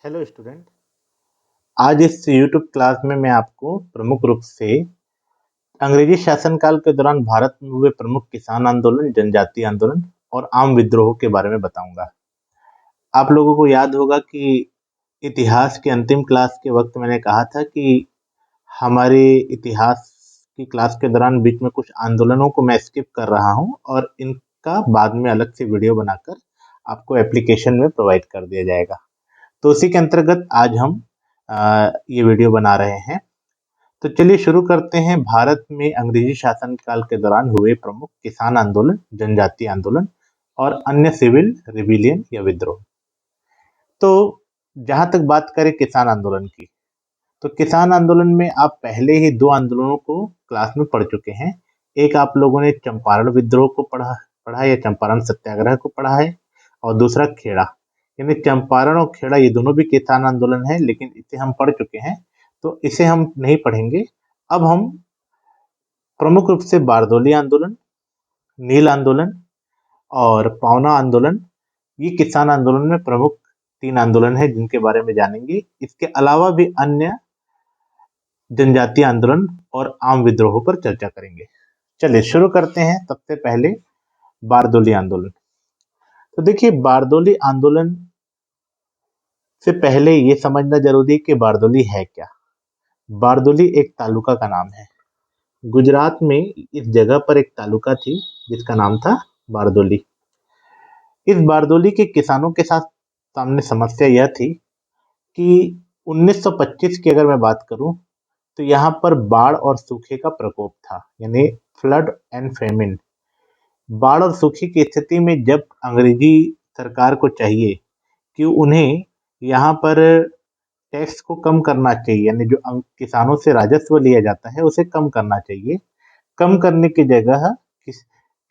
Hello student. आज इस YouTube class में मैं आपको प्रमुख रूप से अंग्रेजी शासनकाल के दौरान भारत में हुए प्रमुख किसान आंदोलन, जनजातीय आंदोलन और आम विद्रोह के बारे में बताऊंगा। आप लोगों को याद होगा कि इतिहास के अंतिम क्लास के वक्त मैंने कहा था कि हमारे इतिहास की क्लास के दौरान बीच में कुछ आंदोलनों को मैं स्किप कर रहा हूं और इनका बाद में अलग से वीडियो बनाकर आपको एप्लीकेशन में प्रोवाइड कर दिया जाएगा। तो उसी के अंतर्गत आज हम ये वीडियो बना रहे हैं। तो चलिए शुरू करते हैं। भारत में अंग्रेजी शासनकाल के दौरान हुए प्रमुख किसान आंदोलन, जनजातीय आंदोलन और अन्य सिविल रिबेलियन या विद्रोह। तो जहां तक बात करें किसान आंदोलन की, तो किसान आंदोलन में आप पहले ही दो आंदोलनों को क्लास में पढ़ चुके हैं। एक आप लोगों ने चंपारण विद्रोह को पढ़ा पढ़ा या चंपारण सत्याग्रह को पढ़ा है, और दूसरा खेड़ा। यानी चंपारण और खेड़ा ये दोनों भी किसान आंदोलन है, लेकिन इसे हम पढ़ चुके हैं तो इसे हम नहीं पढ़ेंगे। अब हम प्रमुख रूप से बारदोली आंदोलन, नील आंदोलन और पावना आंदोलन, ये किसान आंदोलन में प्रमुख तीन आंदोलन है जिनके बारे में जानेंगे। इसके अलावा भी अन्य जनजातीय आंदोलन और आम विद्रोहों पर चर्चा करेंगे। चलिए शुरू करते हैं। सबसे पहले बारदोली आंदोलन। तो देखिए, बारदोली आंदोलन से पहले ये समझना जरूरी है कि बारदोली है क्या। बारदोली एक तालुका का नाम है। गुजरात में इस जगह पर एक तालुका थी जिसका नाम था बारदोली। इस बारदोली के किसानों के साथ सामने समस्या यह थी कि 1925 की अगर मैं बात करूं तो यहाँ पर बाढ़ और सूखे का प्रकोप था, यानी फ्लड एंड फेमिन। बाढ़ और सूखे की स्थिति में जब अंग्रेजी सरकार को चाहिए कि उन्हें यहाँ पर टैक्स को कम करना चाहिए, यानी जो किसानों से राजस्व लिया जाता है उसे कम करना चाहिए। कम करने की जगह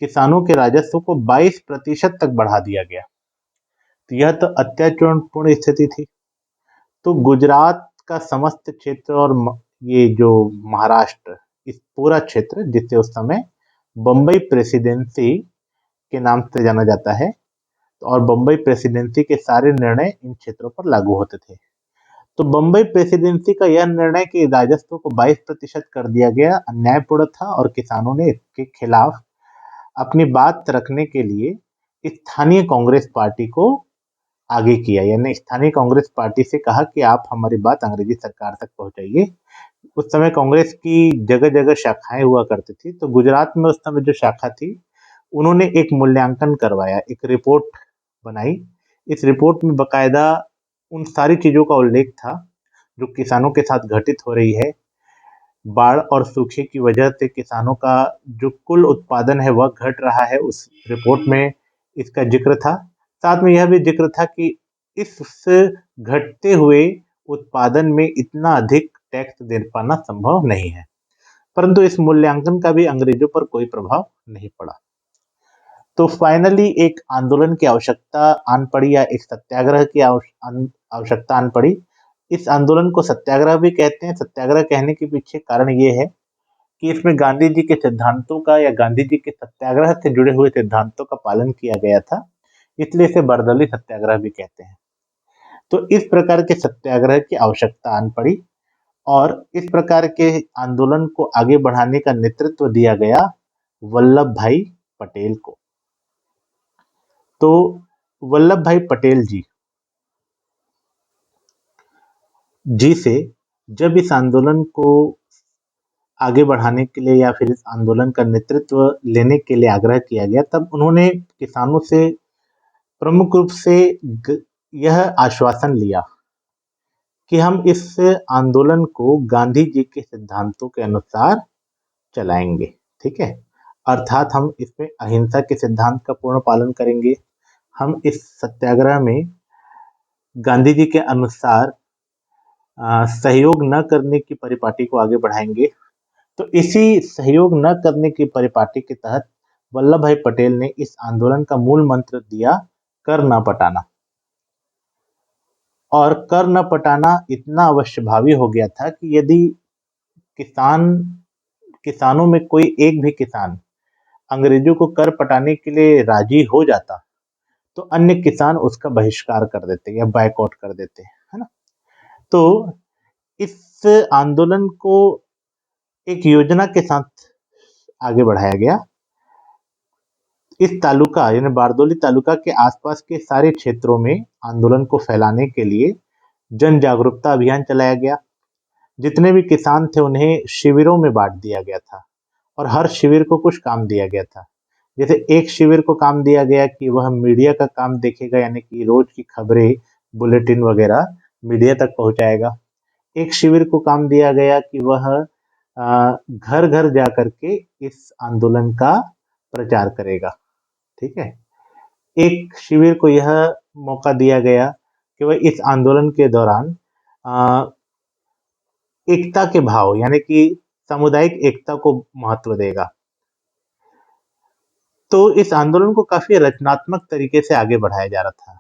किसानों के राजस्व को 22% तक बढ़ा दिया गया। तो यह तो अत्याचारपूर्ण स्थिति थी। तो गुजरात का समस्त क्षेत्र और ये जो महाराष्ट्र, इस पूरा क्षेत्र जिसे उस समय बम्बई प्रेसिडेंसी के नाम से जाना जाता है, और बम्बई प्रेसिडेंसी के सारे निर्णय इन क्षेत्रों पर लागू होते थे। तो बम्बई प्रेसिडेंसी का यह निर्णय कि राजस्व को 22% कर दिया गया अन्यायपूर्ण था, और किसानों ने इसके खिलाफ अपनी बात रखने के लिए स्थानीय कांग्रेस पार्टी को आगे किया। यानी स्थानीय कांग्रेस पार्टी से कहा कि आप हमारी बात अंग्रेजी सरकार तक पहुंचाइए। उस समय कांग्रेस की जगह जगह शाखाएं हुआ करती थी। तो गुजरात में उस समय जो शाखा थी, उन्होंने एक मूल्यांकन करवाया, एक रिपोर्ट बनाई। इस रिपोर्ट में बकायदा उन सारी चीजों का उल्लेख था जो किसानों के साथ घटित हो रही है। बाढ़ और सूखे की वजह से किसानों का जो कुल उत्पादन है वह घट रहा है, उस रिपोर्ट में इसका जिक्र था। साथ में यह भी जिक्र था कि इस घटते हुए उत्पादन में इतना अधिक टैक्स दे पाना संभव नहीं है। परंतु इस मूल्यांकन का भी अंग्रेजों पर कोई प्रभाव नहीं पड़ा। तो फाइनली एक आंदोलन की आवश्यकता आन पड़ी, या एक सत्याग्रह की आवश्यकता आन पड़ी। इस आंदोलन को सत्याग्रह भी कहते हैं। सत्याग्रह कहने के पीछे कारण ये है कि इसमें गांधी जी के सिद्धांतों का, या गांधी जी के सत्याग्रह से जुड़े हुए सिद्धांतों का पालन किया गया था, इसलिए इसे बारदोली सत्याग्रह भी कहते हैं। तो इस प्रकार के सत्याग्रह की आवश्यकता आन पड़ी, और इस प्रकार के आंदोलन को आगे बढ़ाने का नेतृत्व दिया गया वल्लभ भाई पटेल को। तो वल्लभ भाई पटेल जी से जब इस आंदोलन को आगे बढ़ाने के लिए या फिर इस आंदोलन का नेतृत्व लेने के लिए आग्रह किया गया, तब उन्होंने किसानों से प्रमुख रूप से यह आश्वासन लिया कि हम इस आंदोलन को गांधी जी के सिद्धांतों के अनुसार चलाएंगे। ठीक है, अर्थात हम इसमें अहिंसा के सिद्धांत का पूर्ण पालन करेंगे। हम इस सत्याग्रह में गांधी जी के अनुसार सहयोग न करने की परिपाटी को आगे बढ़ाएंगे। तो इसी सहयोग न करने की परिपाटी के तहत वल्लभ भाई पटेल ने इस आंदोलन का मूल मंत्र दिया, कर न पटाना। और कर न पटाना इतना अवश्यभावी हो गया था कि यदि किसानों में कोई एक भी किसान अंग्रेजों को कर पटाने के लिए राजी हो जाता, तो अन्य किसान उसका बहिष्कार कर देते या बायकॉट कर देते, है ना। तो इस आंदोलन को एक योजना के साथ आगे बढ़ाया गया। इस तालुका यानी बारदोली तालुका के आसपास के सारे क्षेत्रों में आंदोलन को फैलाने के लिए जन जागरूकता अभियान चलाया गया। जितने भी किसान थे उन्हें शिविरों में बांट दिया गया था और हर शिविर को कुछ काम दिया गया था। जैसे एक शिविर को काम दिया गया कि वह मीडिया का काम देखेगा, यानी कि रोज की खबरें, बुलेटिन वगैरह मीडिया तक पहुंचाएगा। एक शिविर को काम दिया गया कि वह घर घर जा करके इस आंदोलन का प्रचार करेगा। ठीक है। एक शिविर को यह मौका दिया गया कि वह इस आंदोलन के दौरान एकता के भाव यानी कि सामुदायिक एकता को महत्व देगा। तो इस आंदोलन को काफी रचनात्मक तरीके से आगे बढ़ाया जा रहा था।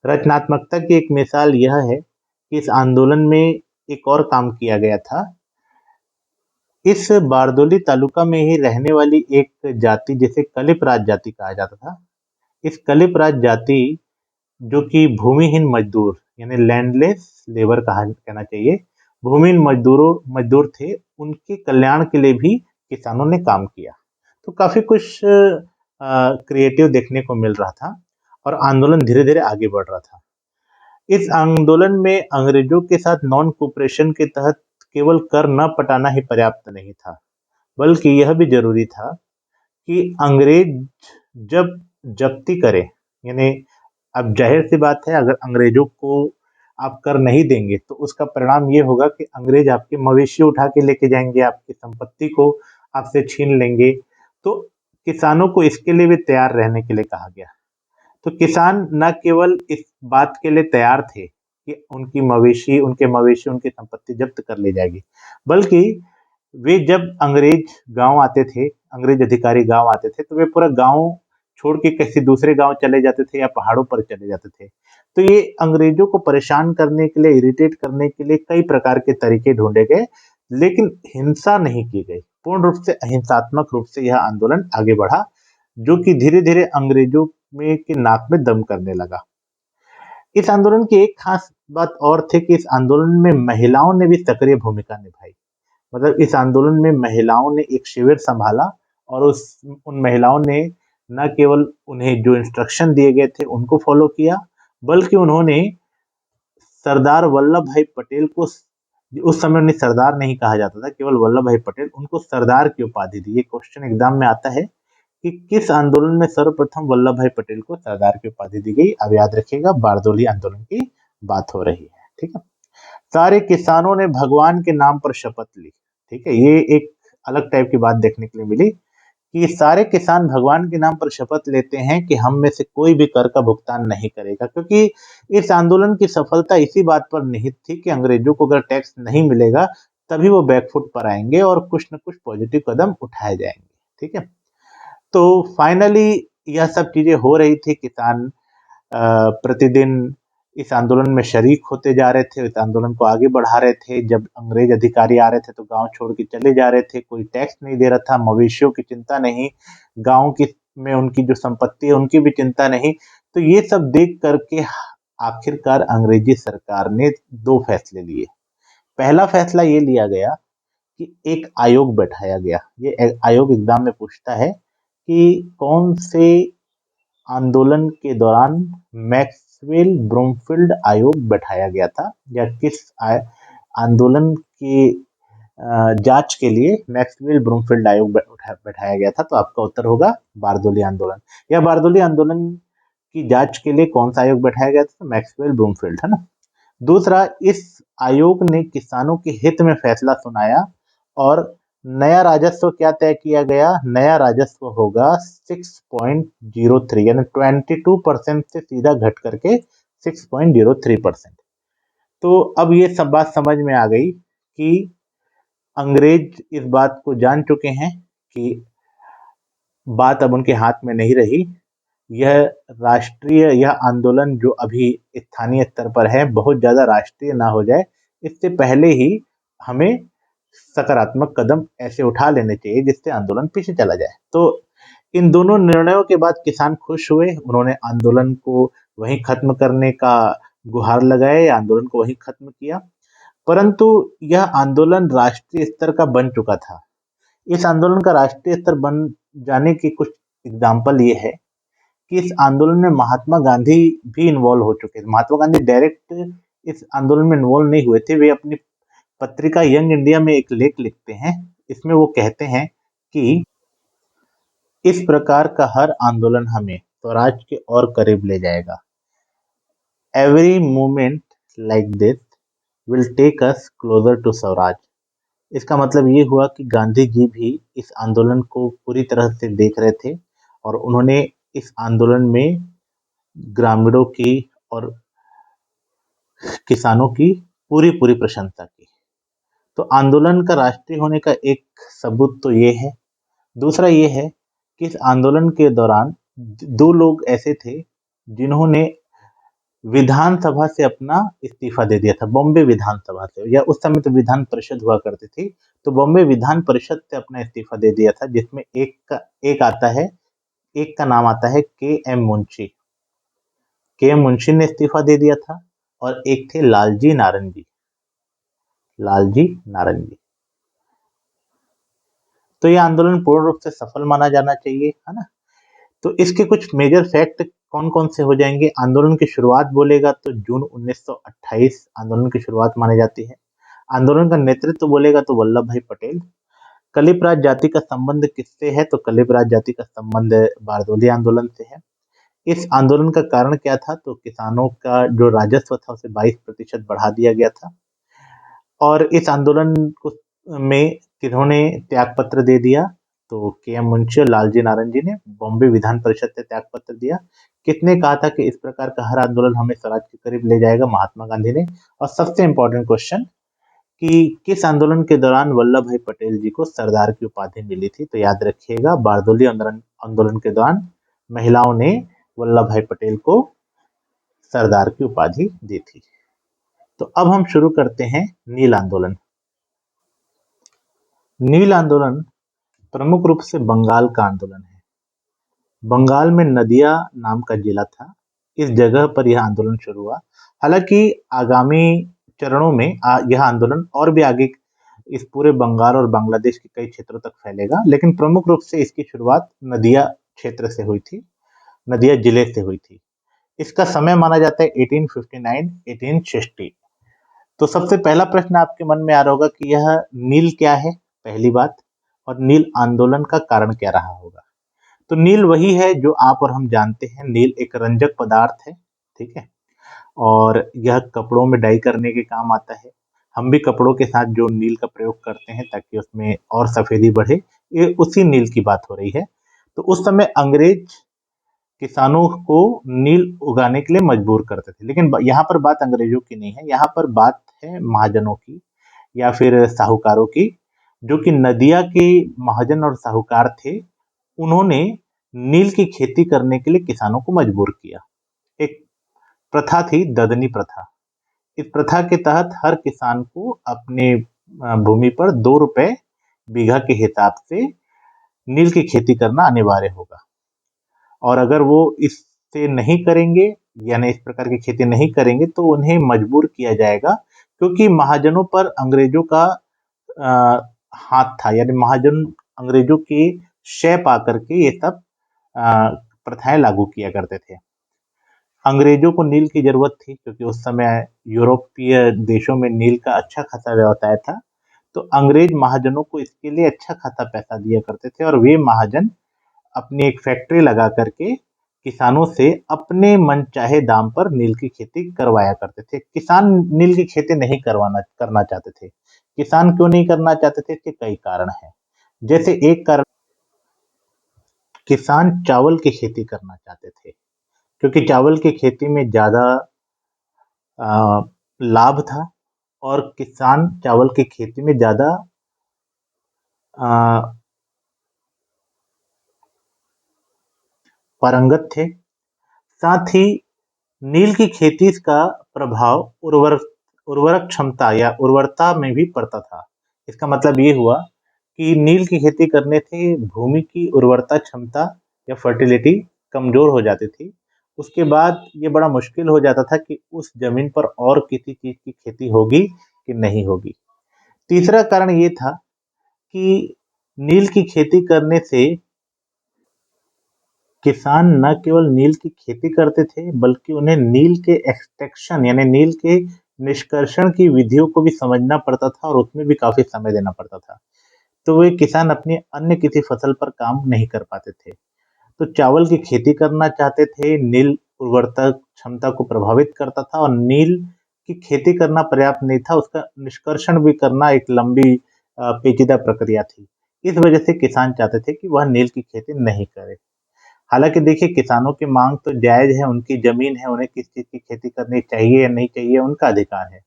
रचनात्मकता की एक मिसाल यह है कि इस आंदोलन में एक और काम किया गया था। इस बारदोली तालुका में ही रहने वाली एक जाति जिसे कलिपराज जाति कहा जाता था। इस कलिपराज जाति जो कि भूमिहीन मजदूर यानी लैंडलेस लेबर कहना चाहिए, भूमिहीन मजदूर थे, उनके कल्याण के लिए भी किसानों ने काम किया। तो काफी कुछ क्रिएटिव देखने को मिल रहा था और आंदोलन धीरे धीरे आगे बढ़ रहा था। इस आंदोलन में अंग्रेजों के साथ नॉन कोऑपरेशन के तहत केवल कर न पटाना ही पर्याप्त नहीं था, बल्कि यह भी जरूरी था कि अंग्रेज जब जब्ती करे, यानी अब जाहिर सी बात है अगर अंग्रेजों को आप कर नहीं देंगे तो उसका परिणाम ये होगा कि अंग्रेज आपके मवेशी उठा के लेके जाएंगे, आपकी संपत्ति को आपसे छीन लेंगे। तो किसानों को इसके लिए भी तैयार रहने के लिए कहा गया। तो किसान न केवल इस बात के लिए तैयार थे कि उनके मवेशी उनकी संपत्ति जब्त कर ली जाएगी, बल्कि वे जब अंग्रेज अधिकारी गांव आते थे तो वे पूरा गांव छोड़ के किसी दूसरे गांव चले जाते थे या पहाड़ों पर चले जाते थे। तो ये अंग्रेजों को परेशान करने के लिए, इरिटेट करने के लिए कई प्रकार के तरीके ढूंढे गए, लेकिन हिंसा नहीं की गई। पूर्ण रूप से अहिंसात्मक रूप से यह आंदोलन आगे बढ़ा, जो कि धीरे धीरे अंग्रेजों में के नाक में दम करने लगा। इस आंदोलन की एक खास बात और थी कि इस आंदोलन में महिलाओं ने भी सक्रिय भूमिका निभाई। मतलब इस आंदोलन में महिलाओं ने एक शिविर संभाला और उन महिलाओं ने न केवल उन्हें जो इंस्ट्रक्शन दिए गए थे उनको फॉलो किया, बल्कि उन्होंने सरदार वल्लभ भाई पटेल को, उस समय उन्हें सरदार नहीं कहा जाता था, केवल वल्लभ भाई पटेल, उनको सरदार की उपाधि दी। ये क्वेश्चन एग्जाम में आता है कि किस आंदोलन में सर्वप्रथम वल्लभ भाई पटेल को सरदार की उपाधि दी गई। अब याद रखिएगा बारदोली आंदोलन की बात हो रही है। ठीक है। सारे किसानों ने भगवान के नाम पर शपथ ली। ठीक है। ये एक अलग टाइप की बात देखने के लिए मिली कि सारे किसान भगवान के नाम पर शपथ लेते हैं कि हम में से कोई भी कर का भुगतान नहीं करेगा, क्योंकि इस आंदोलन की सफलता इसी बात पर निहित थी कि अंग्रेजों को अगर टैक्स नहीं मिलेगा तभी वो बैकफुट पर आएंगे और कुछ न कुछ पॉजिटिव कदम उठाए जाएंगे। ठीक है। तो फाइनली यह सब चीजें हो रही थी। किसान प्रतिदिन इस आंदोलन में शरीक होते जा रहे थे, इस आंदोलन को आगे बढ़ा रहे थे। जब अंग्रेज अधिकारी आ रहे थे तो गांव छोड़ के चले जा रहे थे, कोई टैक्स नहीं दे रहा था, मवेशियों की चिंता नहीं, गांव की में उनकी जो संपत्ति है उनकी भी चिंता नहीं। तो ये सब देख करके आखिरकार अंग्रेजी सरकार ने दो फैसले लिए। पहला फैसला ये लिया गया कि एक आयोग बैठाया गया। ये आयोग एग्जाम में पूछता है कि कौन से आंदोलन के दौरान मैक्सवेल ब्रूमफील्ड आयोग बैठाया गया था, या किस आंदोलन की जांच के लिए मैक्सवेल ब्रूमफील्ड आयोग बैठाया गया था। तो आपका उत्तर होगा बारदोली आंदोलन। या बारदोली आंदोलन की जांच के लिए कौन सा आयोग बैठाया गया था? मैक्सवेल ब्रूमफील्ड, है ना। दूसरा, इस आयोग ने किसानों के हित में फैसला सुनाया और नया राजस्व क्या तय किया गया? नया राजस्व होगा 6.03, यानी 22% से सीधा घट करके 6.03%। तो अब ये सब बात समझ में आ गई कि अंग्रेज इस बात को जान चुके हैं कि बात अब उनके हाथ में नहीं रही। यह आंदोलन जो अभी स्थानीय स्तर पर है बहुत ज्यादा राष्ट्रीय ना हो जाए, इससे पहले ही हमें सकारात्मक कदम ऐसे उठा लेने चाहिए जिससे आंदोलन पीछे चला जाए। तो इन दोनों निर्णयों के बाद किसान खुश हुए। उन्होंने आंदोलन को वहीं खत्म करने का गुहार लगाए, आंदोलन को वहीं खत्म किया। परंतु यह आंदोलन राष्ट्रीय स्तर का बन चुका था। इस आंदोलन का राष्ट्रीय स्तर बन जाने की कुछ एग्जाम्पल ये है कि इस आंदोलन में महात्मा गांधी भी इन्वॉल्व हो चुके थे। महात्मा गांधी डायरेक्ट इस आंदोलन में इन्वॉल्व नहीं हुए थे। वे अपनी पत्रिका यंग इंडिया में एक लेख लिखते हैं। इसमें वो कहते हैं कि इस प्रकार का हर आंदोलन हमें स्वराज के और करीब ले जाएगा। Every movement like this will take us closer to Swaraj. इसका मतलब ये हुआ कि गांधी जी भी इस आंदोलन को पूरी तरह से देख रहे थे और उन्होंने इस आंदोलन में ग्रामीणों की और किसानों की पूरी पूरी प्रशंसा की। तो आंदोलन का राष्ट्रीय होने का एक सबूत तो ये है। दूसरा ये है कि इस आंदोलन के दौरान दो लोग ऐसे थे जिन्होंने विधानसभा से अपना इस्तीफा दे दिया था। बॉम्बे विधानसभा से, या उस समय तो विधान परिषद हुआ करती थी, तो बॉम्बे विधान परिषद से अपना इस्तीफा दे दिया था, जिसमें एक आता है, एक का नाम आता है के.एम. मुंशी। के.एम. मुंशी ने इस्तीफा दे दिया था और एक थे लालजी नारंगी। लालजी नारंगी। तो यह आंदोलन पूर्ण रूप से सफल माना जाना चाहिए, है ना। तो इसके कुछ मेजर फैक्ट कौन कौन से हो जाएंगे। आंदोलन की शुरुआत बोलेगा तो जून 1928 आंदोलन की शुरुआत मानी जाती है। आंदोलन का नेतृत्व बोलेगा तो वल्लभ भाई पटेल। कलिप राज जाति का संबंध किससे है, तो कलिप राज जाति का संबंध बारदोली आंदोलन से है। इस आंदोलन का कारण क्या था, तो किसानों का जो राजस्व था उसे 22% बढ़ा दिया गया था। और इस आंदोलन को में किन्होंने त्याग पत्र दे दिया, तो के.एम. मुंशी और लालजी नारंगी ने बॉम्बे विधान परिषद से त्याग पत्र दिया। किसने कहा था कि इस प्रकार का हर आंदोलन हमें स्वराज के करीब ले जाएगा, महात्मा गांधी ने। और सबसे इंपॉर्टेंट क्वेश्चन कि किस आंदोलन के दौरान वल्लभ भाई पटेल जी को सरदार की उपाधि मिली थी, तो याद रखिएगा बारदोली आंदोलन के दौरान महिलाओं ने वल्लभ भाई पटेल को सरदार की उपाधि दी थी। तो अब हम शुरू करते हैं नील आंदोलन। नील आंदोलन प्रमुख रूप से बंगाल का आंदोलन है। बंगाल में नदिया नाम का जिला था, इस जगह पर यह आंदोलन शुरू हुआ। हालांकि आगामी चरणों में यह आंदोलन और भी आगे इस पूरे बंगाल और बांग्लादेश के कई क्षेत्रों तक फैलेगा, लेकिन प्रमुख रूप से इसकी शुरुआत नदिया क्षेत्र से हुई थी, नदिया जिले से हुई थी। इसका समय माना जाता है 1859-1860। तो सबसे पहला प्रश्न आपके मन में आ रहा होगा कि यह नील क्या है, पहली बात, और नील आंदोलन का कारण क्या रहा होगा। तो नील वही है जो आप और हम जानते हैं। नील एक रंजक पदार्थ है, ठीक है, और यह कपड़ों में डाई करने के काम आता है। हम भी कपड़ों के साथ जो नील का प्रयोग करते हैं ताकि उसमें और सफेदी बढ़े, ये उसी नील की बात हो रही है। तो उस समय अंग्रेज किसानों को नील उगाने के लिए मजबूर करते थे, लेकिन यहाँ पर बात अंग्रेजों की नहीं है, यहाँ पर बात है महाजनों की या फिर साहूकारों की, जो कि नदिया के महाजन और साहूकार थे। उन्होंने नील की खेती करने के लिए किसानों को मजबूर किया। एक प्रथा थी, ददनी प्रथा। इस प्रथा के तहत हर किसान को अपने भूमि पर 2 रुपए बीघा के हिसाब से नील की खेती करना अनिवार्य होगा, और अगर वो इससे नहीं करेंगे, यानी इस प्रकार की खेती नहीं करेंगे, तो उन्हें मजबूर किया जाएगा, क्योंकि महाजनों पर अंग्रेजों का हाथ था, यानी महाजन अंग्रेजों के शय पा करके ये सब प्रथाएं लागू किया करते थे। अंग्रेजों को नील की जरूरत थी, क्योंकि उस समय यूरोपीय देशों में नील का अच्छा खासा व्यवसाय था। तो अंग्रेज महाजनों को इसके लिए अच्छा खासा पैसा दिया करते थे, और वे महाजन अपनी एक फैक्ट्री लगा करके किसानों से अपने मनचाहे दाम पर नील की खेती करवाया करते थे। किसान नील की खेती नहीं करना चाहते थे। किसान क्यों नहीं करना चाहते थे, इसके कई कारण हैं। जैसे एक कारण, किसान चावल की खेती करना चाहते थे, क्योंकि चावल की खेती में ज्यादा लाभ था, और किसान चावल की खेती में ज्यादा पारंगत थे। साथ ही नील की खेती का प्रभाव उर्वरक क्षमता या उर्वरता में भी पड़ता था। इसका मतलब ये हुआ कि नील की खेती करने से भूमि की उर्वरता क्षमता या फर्टिलिटी कमजोर हो जाती थी। उसके बाद ये बड़ा मुश्किल हो जाता था कि उस जमीन पर और किसी चीज की खेती होगी कि नहीं होगी। तीसरा कारण ये था कि नील की खेती करने से किसान न केवल नील की खेती करते थे, बल्कि उन्हें नील के एक्सट्रैक्शन यानी नील के निष्कर्षण की विधियों को भी समझना पड़ता था और उसमें भी काफ़ी समय देना पड़ता था। तो वे किसान अपनी अन्य किसी फसल पर काम नहीं कर पाते थे। तो चावल की खेती करना चाहते थे, नील उर्वरता क्षमता को प्रभावित करता था और नील की खेती करना पर्याप्त नहीं था, उसका निष्कर्षण भी करना एक लंबी पेचीदा प्रक्रिया थी। इस वजह से किसान चाहते थे कि वह नील की खेती नहीं करे। हालाँकि देखिए, किसानों की माँग तो जायज़ है, उनकी ज़मीन है, उन्हें किस चीज़ की खेती करनी चाहिए या नहीं चाहिए, उनका अधिकार है।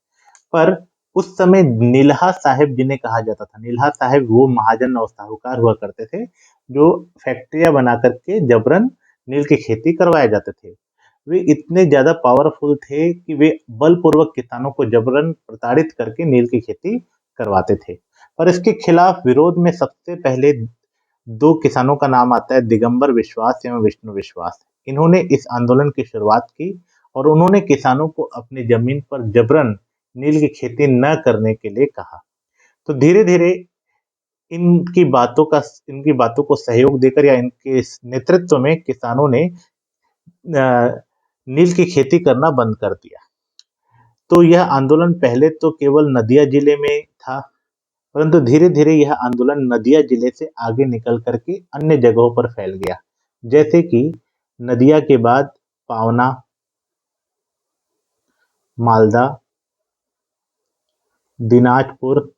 पर उस समय नीलहा साहब जिन्हें कहा जाता था, नीलहा साहब वो महाजन और साहूकार हुआ करते थे, जो फैक्ट्रियाँ बना कर के जबरन नील की खेती करवाए जाते थे। वे इतने ज़्यादा पावरफुल थे कि वे बलपूर्वक किसानों को जबरन प्रताड़ित करके नील की खेती करवाते थे। और इसके खिलाफ विरोध में सबसे पहले 2 किसानों का नाम आता है, दिगंबर विश्वास एवं विष्णु विश्वास। इन्होंने इस आंदोलन की शुरुआत की और उन्होंने किसानों को अपनी जमीन पर जबरन नील की खेती न करने के लिए कहा। तो धीरे-धीरे इनकी बातों को सहयोग देकर या इनके नेतृत्व में किसानों ने नील की खेती करना बंद कर दिया। तो यह आंदोलन पहले तो केवल नदिया जिले में था, परंतु धीरे-धीरे यह आंदोलन नदिया जिले से आगे निकल कर के अन्य जगहों पर फैल गया। जैसे कि नदिया के बाद पावना, मालदा, दिनाजपुर,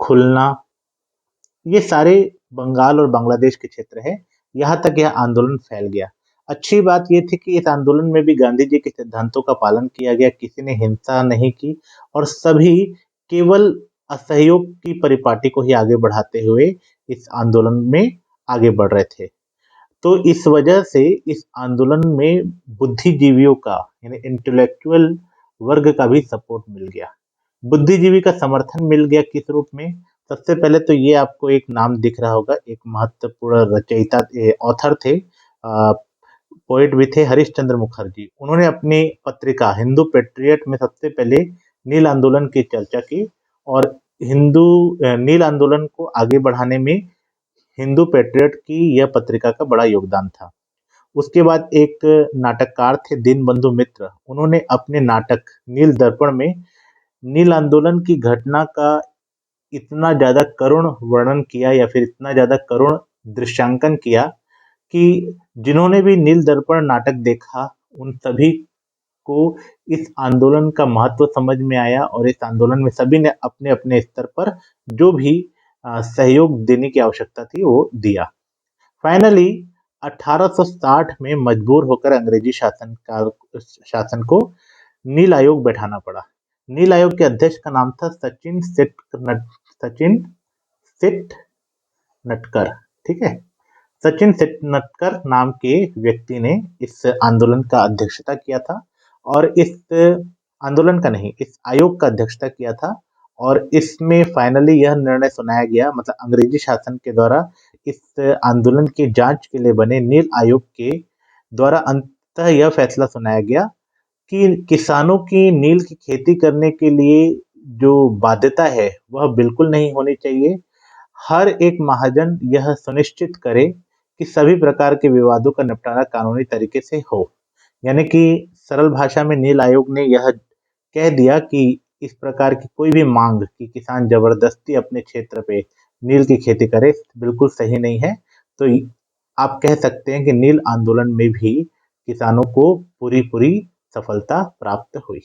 खुलना, ये सारे बंगाल और बांग्लादेश के क्षेत्र हैं। यहाँ तक यह आंदोलन फैल गया। अच्छी बात ये थी कि इस आंदोलन में भी गांधी जी के सिद्धांतों का पालन किया गया, किसी ने हिंसा नहीं की और सभी केवल असहयोग की परिपाटी को ही आगे बढ़ाते हुए इस आंदोलन में आगे बढ़ रहे थे। तो इस वजह से इस आंदोलन में बुद्धिजीवियों का यानी इंटेलेक्चुअल वर्ग का भी सपोर्ट मिल गया। बुद्धिजीवी का समर्थन मिल गया किस रूप में? सबसे पहले तो ये आपको एक नाम दिख रहा होगा, एक महत्वपूर्ण रचयिता ऑथर थे, पोएट भी थे, हरीश चंद्र मुखर्जी। उन्होंने अपनी पत्रिका हिंदू पेट्रियट में सबसे पहले नील आंदोलन की चर्चा की और नील आंदोलन को आगे बढ़ाने में हिंदू पेट्रियट की यह पत्रिका का बड़ा योगदान था। उसके बाद एक नाटककार थे दीनबंधु मित्र, उन्होंने अपने नाटक नील दर्पण में नील आंदोलन की घटना का इतना ज़्यादा करुण वर्णन किया या फिर इतना ज़्यादा करुण दृश्यांकन किया कि जिन्होंने भी नील दर्पण नाटक देखा, उन सभी को इस आंदोलन का महत्व समझ में आया और इस आंदोलन में सभी ने अपने-अपने स्तर पर जो भी सहयोग देने की आवश्यकता थी, वो दिया। फाइनली 1860 में मजबूर होकर अंग्रेजी शासन को नील आयोग बैठाना पड़ा। नील आयोग के अध्यक्ष का नाम था सचिन सिट नटकर, ठीक है। सचिन सेटनटकर नाम के व्यक्ति ने इस आंदोलन का अध्यक्षता किया था और इस आंदोलन का नहीं, इस आयोग का अध्यक्षता किया था और इसमें फाइनली यह निर्णय सुनाया गया, मतलब अंग्रेजी शासन के द्वारा इस आंदोलन की जांच के लिए बने नील आयोग के द्वारा अंततः यह फैसला सुनाया गया कि किसानों की नील की खेती करने के लिए जो बाध्यता है वह बिल्कुल नहीं होनी चाहिए। हर एक महाजन यह सुनिश्चित करे कि सभी प्रकार के विवादों का निपटारा कानूनी तरीके से हो। यानी कि सरल भाषा में नील आयोग ने यह कह दिया कि इस प्रकार की कोई भी मांग कि किसान जबरदस्ती अपने क्षेत्र पे नील की खेती करे, बिल्कुल सही नहीं है। तो आप कह सकते हैं कि नील आंदोलन में भी किसानों को पूरी सफलता प्राप्त हुई।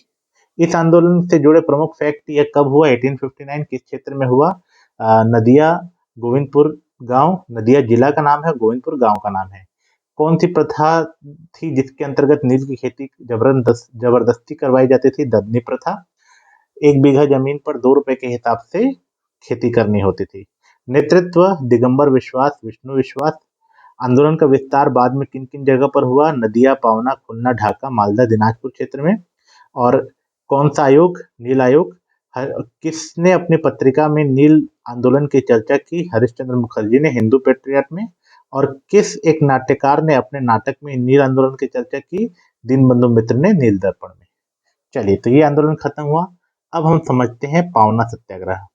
इस आंदोलन से जुड़े प्रमुख फैक्ट, यह कब हुआ, 1859 किस क्षेत्र में हुआ? नदिया गोविंदपुर गांव, नदिया जिला का नाम है, गोविंदपुर गांव का नाम है। कौन सी प्रथा थी जिसके अंतर्गत नील की खेती जबरदस्ती करवाई जाती थी? ददनी प्रथा। 1 बीघा जमीन पर 2 रुपए के हिसाब से खेती करनी होती थी। नेतृत्व दिगंबर विश्वास, विष्णु विश्वास। आंदोलन का विस्तार बाद में किन किन जगह पर हुआ? नदिया, पावना, खुलना, ढाका, मालदा, दिनाजपुर क्षेत्र में। और कौन सा आयोग? नील आयोग। किसने अपनी पत्रिका में नील आंदोलन की चर्चा की? हरिश्चंद्र मुखर्जी ने हिंदू पेट्रियट में। और किस एक नाट्यकार ने अपने नाटक में नील आंदोलन की चर्चा की? दीनबंधु मित्र ने नील दर्पण में। चलिए, तो ये आंदोलन खत्म हुआ। अब हम समझते हैं पावना सत्याग्रह।